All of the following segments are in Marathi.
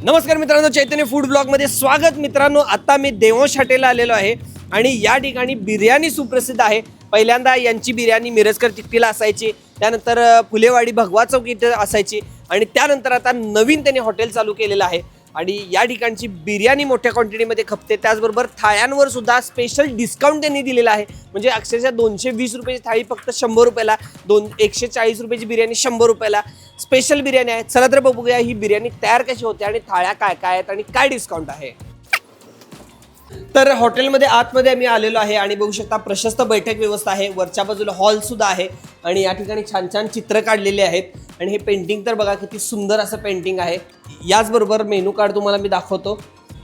नमस्कार मित्रांनो, चैतन्य फूड ब्लॉग मध्ये स्वागत। मित्रांनो, आता मी देवांश हॉटेलला आलेलो आहे आणि या ठिकाणी बिर्याणी सुप्रसिद्ध आहे। पहिल्यांदा यांची बिर्याणी मिरजकर तिकटीला असायची, त्यानंतर फुलेवाडी भगवा चौक इथे असायची आणि त्यानंतर आता नवीन त्यांनी हॉटेल चालू केलेलं आहे आणि या ठिकाणची बिर्याणी मोठ्या क्वांटिटीमध्ये खपते। त्याचबरोबर थाळ्यांवर सुद्धा स्पेशल डिस्काउंट त्यांनी दिलेला आहे। म्हणजे अक्षरशः 220 रुपयाची थाळी फक्त 100 रुपयाला, 140 रुपयाची बिर्याणी 100 रुपयाला स्पेशल बिर्याणी आहे। चला तर बघूया ही बिर्याणी तयार कशी होते आणि थाळ्या काय काय आहेत आणि काय डिस्काउंट आहे। तर हॉटेलमध्ये आतमध्ये आम्ही आलेलो आहे आणि बघू शकता प्रशस्त बैठक व्यवस्था आहे, वरच्या बाजूला हॉल सुद्धा आहे आणि या ठिकाणी छान छान चित्र काढलेले आहेत आणि हे पेंटिंग तर बघा किती सुंदर असं पेंटिंग आहे। याचबरोबर मेनू कार्ड तुम्हाला मी दाखवतो,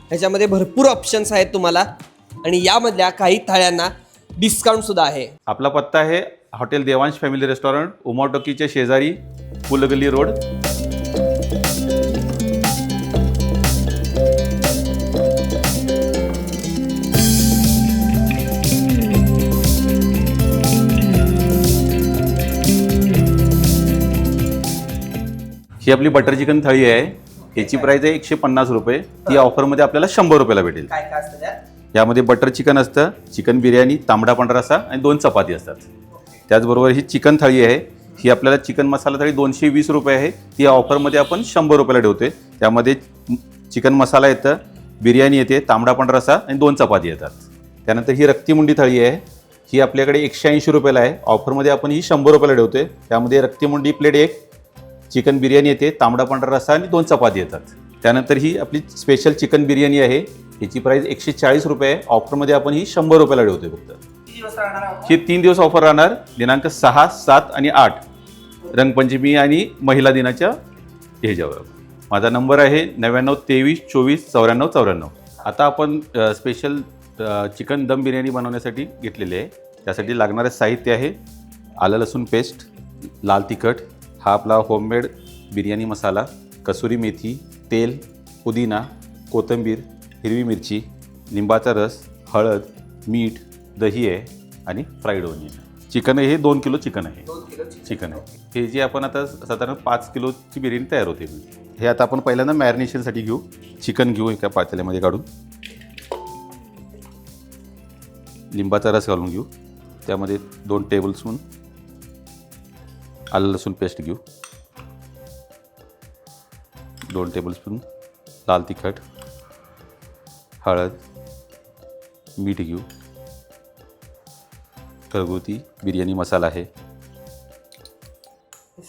ह्याच्यामध्ये भरपूर ऑप्शन्स आहेत तुम्हाला आणि यामधल्या काही थाळ्यांना डिस्काउंट सुद्धा आहे। आपला पत्ता आहे हॉटेल देवांश फॅमिली रेस्टॉरंट, उमाटोकीच्या शेजारी, पुलगल्ली रोड। ही आपली बटर चिकन थाळी आहे, याची प्राइस आहे 150 रुपये। ती ऑफरमध्ये आपल्याला 100 रुपयाला भेटेल। काय काय असतं त्यात? यामध्ये बटर चिकन असतं, चिकन बिर्याणी, तांबडा पांढरा रस्सा आणि 2 चपाती असतात। त्याचबरोबर ही चिकन थाळी आहे, ही आपल्याला चिकन मसाला थाळी 220 रुपये आहे, ती ऑफरमध्ये आपण 100 रुपयाला ठेवतोय। त्यामध्ये चिकन मसाला येतं, बिर्याणी येते, तांबडा पांढरा रस्सा आणि 2 चपाती येतात। त्यानंतर ही रक्ती मुंडी थाळी आहे, ही आपल्याकडे 180 रुपयाला आहे, ऑफरमध्ये आपण ही 100 रुपयाला ठेवतोय। त्यामध्ये रक्ती मुंडी प्लेट 1, चिकन बिर्याणी येते, तांबडा पांढरा रस्सा आणि 2 चपाती येतात। त्यानंतर ही आपली स्पेशल चिकन बिर्याणी आहे, याची प्राइस 140 रुपये आहे, ऑफरमध्ये आपण ही 100 रुपयाला ठेवतोय फक्त। ही 3 दिवस ऑफर राहणार, दिनांक 6, 7 आणि 8 रंगपंचमी आणि महिला दिनाच्या ह्याच्यावर। माझा नंबर आहे 99 23 24 94 94। आता आपण स्पेशल चिकन दम बिर्याणी बनवण्यासाठी घेतलेली आहे। त्यासाठी लागणारे साहित्य आहे आलं लसूण पेस्ट, लाल तिखट, हा आपला होममेड बिर्याणी मसाला, कसुरी मेथी, तेल, पुदिना, कोथिंबीर, हिरवी मिरची, लिंबाचा रस, हळद, मीठ, दही आहे आणि फ्राईड ओनियन। चिकन आहे, हे 2 किलो चिकन आहे। 2 किलो चिकन आहे हे जे आपण आता साधारण 5 किलोची बिर्याणी तयार होते। हे आता आपण पहिल्यांदा मॅरिनेशनसाठी घेऊ। चिकन घेऊ एका पातेल्यामध्ये काढून, लिंबाचा रस घालून घेऊ, त्यामध्ये 2 टेबलस्पून आलं लसूण पेस्ट घेऊ, 2 टेबलस्पून लाल तिखट, हळद, मीठ घेऊ, घरगुती बिर्याणी मसाला आहे,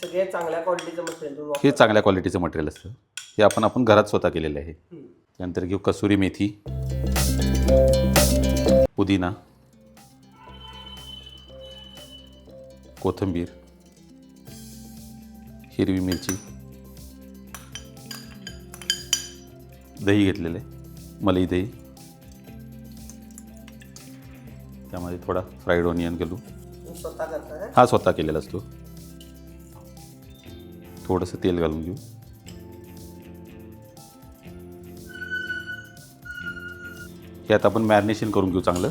सगळे चांगल्या क्वालिटीचं मटेरियल। हे चांगल्या क्वालिटीचं मटेरियल असतं, हे आपण घरात स्वतः केलेलं आहे। त्यानंतर घेऊ कसुरी मेथी, पुदिना, कोथिंबीर, हिरवी मिरची, दही घेतलेले, मलाई दही, त्यामध्ये थोडा फ्राईड ओनियन घालू। स्वतः करता? हा स्वतः केलेला असतो। थोडंसं तेल घालून घेऊ, हे आता आपण मॅरिनेशन करून घेऊ चांगलं।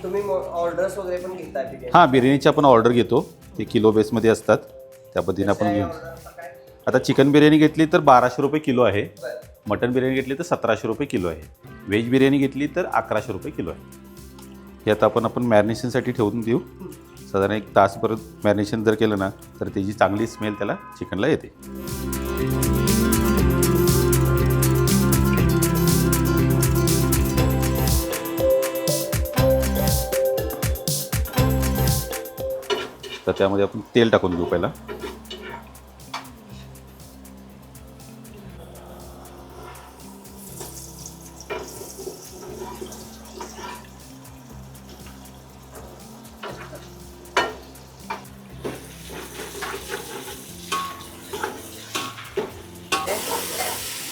तुम्ही ऑर्डर्स वगैरे पण घेताय? हां, बिर्याणीची आपण ऑर्डर घेतो, ते किलो बेसमध्ये असतात, त्या पद्धतीने आपण घेऊ। आता चिकन बिर्याणी घेतली तर 1200 रुपये किलो आहे, मटन बिर्याणी घेतली तर 1700 रुपये किलो आहे, व्हेज बिर्याणी घेतली तर 1100 रुपये किलो आहे। हे आता आपण मॅरिनेशनसाठी ठेवून देऊ। साधारण 1 तासभर मॅरिनेशन जर केलं ना तर त्याची चांगली स्मेल त्याला चिकनला येते। तर त्यामध्ये आपण तेल टाकून घेऊ पहिला।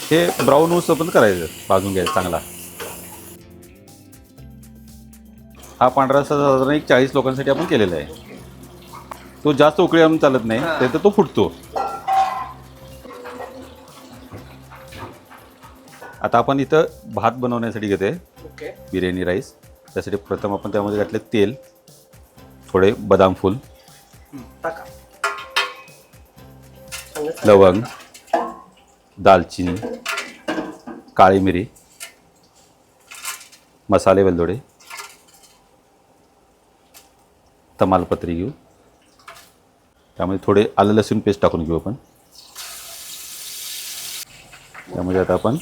हे ब्राऊन होऊस पण करायचं, भाजून घ्यायचं चांगला। हा पांढरा रस्सा साधारण 40 लोकांसाठी आपण केलेला आहे, तो जास्त उकळी आणून चालत नाही, तर तो फुटतो। आता आपण इथं भात बनवण्यासाठी घेते बिर्याणी राईस। त्यासाठी प्रथम आपण त्यामध्ये घातले तेल, थोडे बदाम फूल, टाका। लवंग, दालचिनी, काळी मिरी, मसाले वेलदोडे, तमालपत्री घेऊ. त्यामध्ये थोडे आलं लसूण पेस्ट टाकून घेऊ आपण. त्यामध्ये आता आपण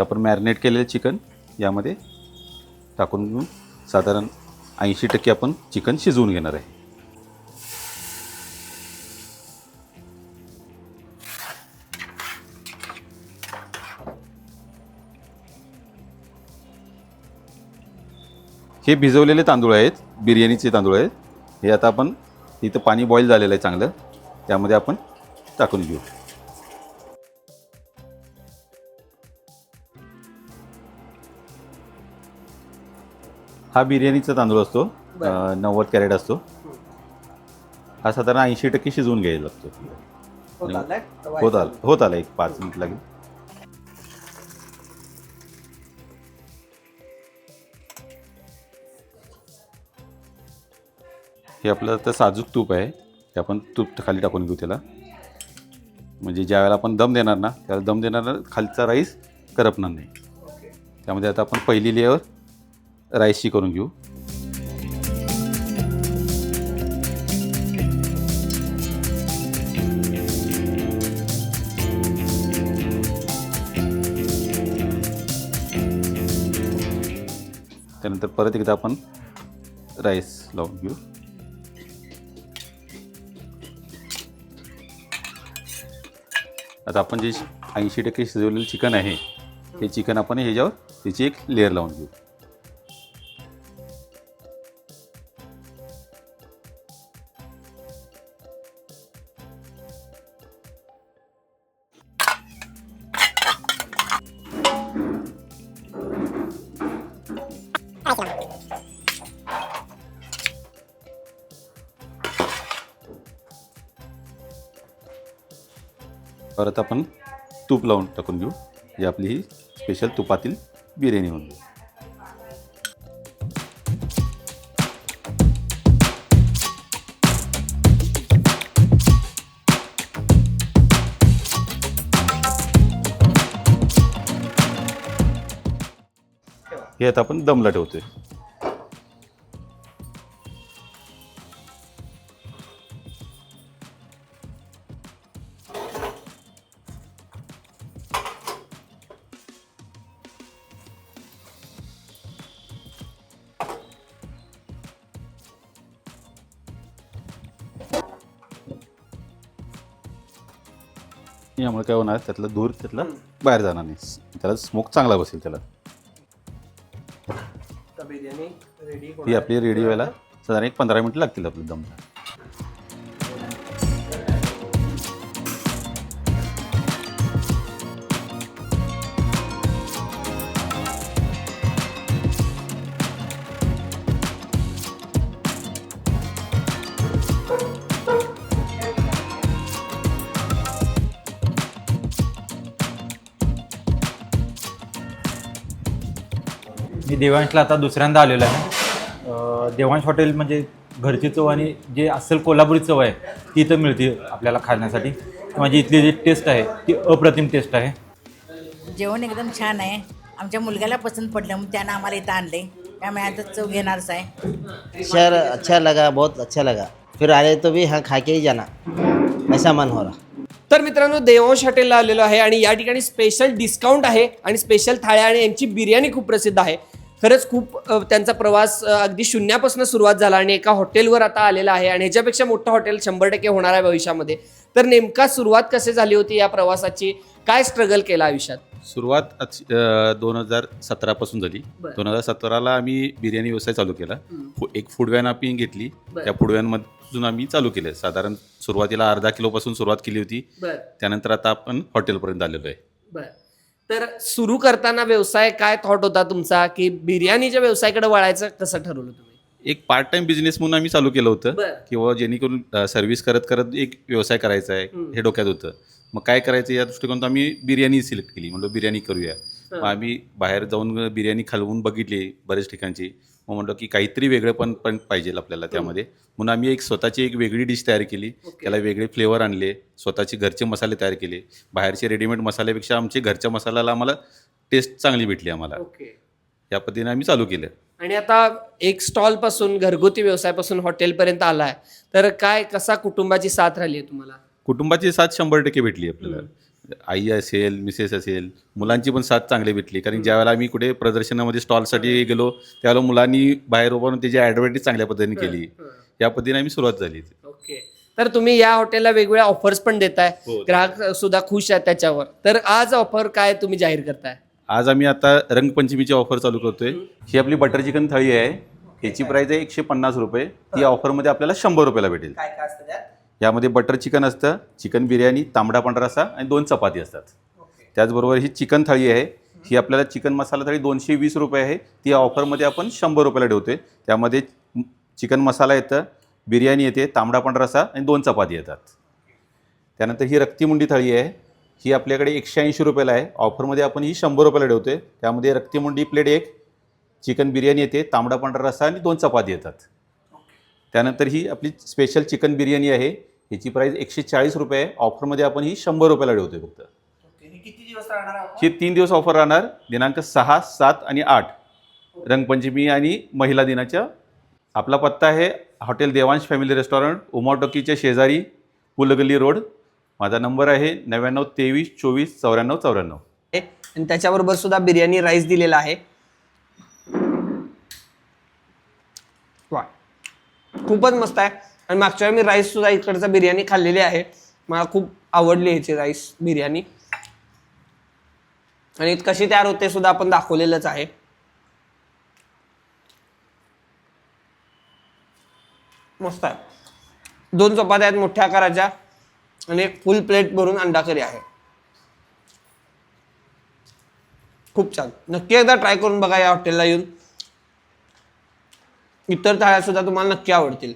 आपण मॅरिनेट केलेलं चिकन यामध्ये टाकून घेऊन साधारण 80% आपण चिकन शिजवून घेणार आहे. हे भिजवलेले तांदूळ आहेत, बिर्याणीचे तांदूळ आहेत. हे आता आपण इथं पाणी बॉईल झालेलं आहे चांगलं, त्यामध्ये आपण टाकून घेऊ. हा बिर्याणीचा तांदूळ असतो, 90 कॅरेट असतो. हा साधारण 80% शिजवून घ्यायला लागतो. होत आला एक 5 मिनिट लागेल. हे आपलं आता साजूक तूप आहे, ते आपण तूप खाली टाकून घेऊ त्याला. म्हणजे ज्या वेळेला आपण दम देणार ना, त्यावेळेला दम देणार खालचा राईस करपणार नाही. त्यामध्ये आता आपण पहिली लेअर राईसची करून घेऊ. त्यानंतर परत एकदा आपण राईस लावून घेऊ. आता आपण जे 80% शिजवलेलं चिकन आहे, ते चिकन आपण ह्याच्यावर त्याची एक लेअर लावून घेऊ. परत आपण तूप लावून टाकून घेऊ. ही आपली ही स्पेशल तुपातील बिर्याणी होऊन जाईल. हे आता आपण दमला ठेवतोय. यामुळे काय होणार, त्यातला धूर त्यातला बाहेर जाणार नाही, त्याला स्मोक चांगला बसेल त्याला. ही आपली रेडी व्हायला साधारण 15 मिनिट लागतील आपल्या दमला. मी देवांशला आता दुसऱ्यांदा आलेलो आहे. देवांश हॉटेल म्हणजे घरची चव आणि जे अस्सल कोल्हापुरी चव आहे ती इथं मिळते आपल्याला खाण्यासाठी. माझी इथली जी टेस्ट आहे ती अप्रतिम टेस्ट आहे. जेवण एकदम छान आहे. आमच्या मुलग्याला पसंत पडलं म्हणून त्यानं आम्हाला इथं आणले. त्यामुळे आता चव घेणारच आहे. सर अच्छा लगा, बहुत अच्छा लगा. फिर आए तो भी हाँ खा के ही जाना, ऐसा मन हो रहा. तर मित्रांनो, देवांश हॉटेलला आलेलो आहे आणि या ठिकाणी स्पेशल डिस्काउंट आहे आणि स्पेशल थाळ्या आणि यांची बिर्याणी खूप प्रसिद्ध आहे. खरंच खूप त्यांचा प्रवास अगदी शून्यापासून सुरुवात झाला आणि एका हॉटेलवर आता आलेला आहे आणि ह्याच्यापेक्षा मोठं हॉटेल 100% होणार आहे भविष्यामध्ये. तर नेमका सुरुवात कशी झाली होती या प्रवासाची, काय स्ट्रगल केला आयुष्यात? सुरुवात 2017 पासून झाली. 2017ला आम्ही बिर्याणी व्यवसाय चालू केला. एक फूड व्हॅन आम्ही घेतली. त्या फूड व्हॅनमधून आम्ही चालू केलं. साधारण सुरुवातीला अर्धा किलोपासून सुरुवात केली होती. त्यानंतर आता आपण हॉटेलपर्यंत आलेलो आहे. तर सुरू करताना व्यवसाय काय थॉट होता तुमचा, की बिर्याणीच्या व्यवसायाकडे वळायचं कसं ठरवलं तुम्ही? एक पार्ट टाइम बिझनेस म्हणून आम्ही चालू केलं होतं बरं. किंवा जेणेकरून सर्व्हिस करत करत एक व्यवसाय करायचा आहे हे डोक्यात होतं. मग काय करायचं या दृष्टिकोनातून आम्ही बिर्याणी सिलेक्ट केली. म्हणलो बिर्याणी करूया. मग आम्ही बाहेर जाऊन बिर्याणी खालवून बघितली बऱ्याच ठिकाणची. मग म्हटलं की काहीतरी वेगळं पण पाहिजे आपल्याला त्यामध्ये. म्हणून आम्ही स्वतःची एक वेगळी डिश तयार केली. त्याला वेगळे फ्लेवर आणले, स्वतःचे घरचे मसाले तयार केले. बाहेरचे रेडीमेड मसाल्यापेक्षा आमचे घरच्या मसाल्याला आम्हाला टेस्ट चांगली भेटली आम्हाला. ओके. या पद्धतीने आम्ही चालू केलं. आणि आता एक स्टॉल पासून घरगुती व्यवसायापासून हॉटेलपर्यंत आलाय, तर काय कसा कुटुंबाची साथ राहिली आहे तुम्हाला? कुटुंबाची साथ 100% भेटली आपल्याला. आई असेल, मिसेस असेल, मुलांची पण साथ चांगली भेटली. कारण ज्यावेळेला आम्ही कुठे प्रदर्शनामध्ये स्टॉलसाठी गेलो त्यावेळेला मुलांनी बाहेर उभारून त्याची ॲडव्हर्टाईज चांगल्या पद्धतीने केली. या पद्धतीने आम्ही सुरुवात झाली. ओके. तर तुम्ही या हॉटेलला वेगवेगळ्या ऑफर्स पण देताय, ग्राहक सुद्धा खुश आहेत त्याच्यावर. तर आज ऑफर काय तुम्ही जाहीर करताय? आज आम्ही आता रंगपंचमीची ऑफर चालू करतोय. ही आपली बटर चिकन थाळी आहे. याची प्राइस आहे 150 रुपये. ती ऑफरमध्ये आपल्याला 100 रुपयाला भेटेल. काय काय असतं त्यात? यामध्ये बटर चिकन असतं, चिकन बिर्याणी, तांबडा पांढरा रस्सा आणि 2 चपाती असतात. त्याचबरोबर ही चिकन थाळी आहे. ही आपल्याला चिकन मसाला थाळी 220 रुपये आहे. ती ऑफरमध्ये आपण 100 रुपयाला ठेवतोय. त्यामध्ये चिकन मसाला येतं, बिर्याणी येते, तांबडा पांढरा रस्सा आणि 2 चपाती येतात. त्यानंतर ही रक्तीमुंडी थाळी आहे. ही आपल्याकडे 180 रुपयाला आहे. ऑफरमध्ये आपण ही 100 रुपयाला ठेवतोय. त्यामध्ये रक्तीमुंडी प्लेट 1, चिकन बिर्याणी येते, तांबडा पांढरा रस्सा आणि 2 चपाती येतात. त्यानंतर ही आपली स्पेशल चिकन बिर्याणी आहे. याची प्राइस 140 रुपये आहे. ऑफरमध्ये आपण ही 100 रुपयाला ठेवतोय फक्त. किती दिवस राहणार? ही 3 दिवस ऑफर राहणार. दिनांक 6, 7 आणि 8 रंगपंचमी आणि महिला दिनाच्या. आपला पत्ता आहे hotel Devansh family restaurant, Uma टॉकीच्या शेजारी, पुलगल्ली रोड. माझा नंबर आहे 99 23 24 94 94. आणि त्याच्याबरोबर सुद्धा बिर्याणी राईस दिलेला आहे. वा, खूपच मस्त आहे. आणि मागच्या वेळी मी राईस सुद्धा इकडचा बिर्याणी खाल्लेली आहे. मला खूप आवडली ह्याची राईस बिर्याणी. आणि कशी तयार होते सुद्धा आपण दाखवलेलंच आहे. मस्त आहे. 2 चपात्या आहेत मोठ्या आकाराच्या आणि एक फुल प्लेट भरून अंडा करी आहे. खूप छान. नक्की एकदा ट्राय करून बघा या हॉटेलला येऊन. इतर थाळ्या सुद्धा तुम्हाला नक्की आवडतील.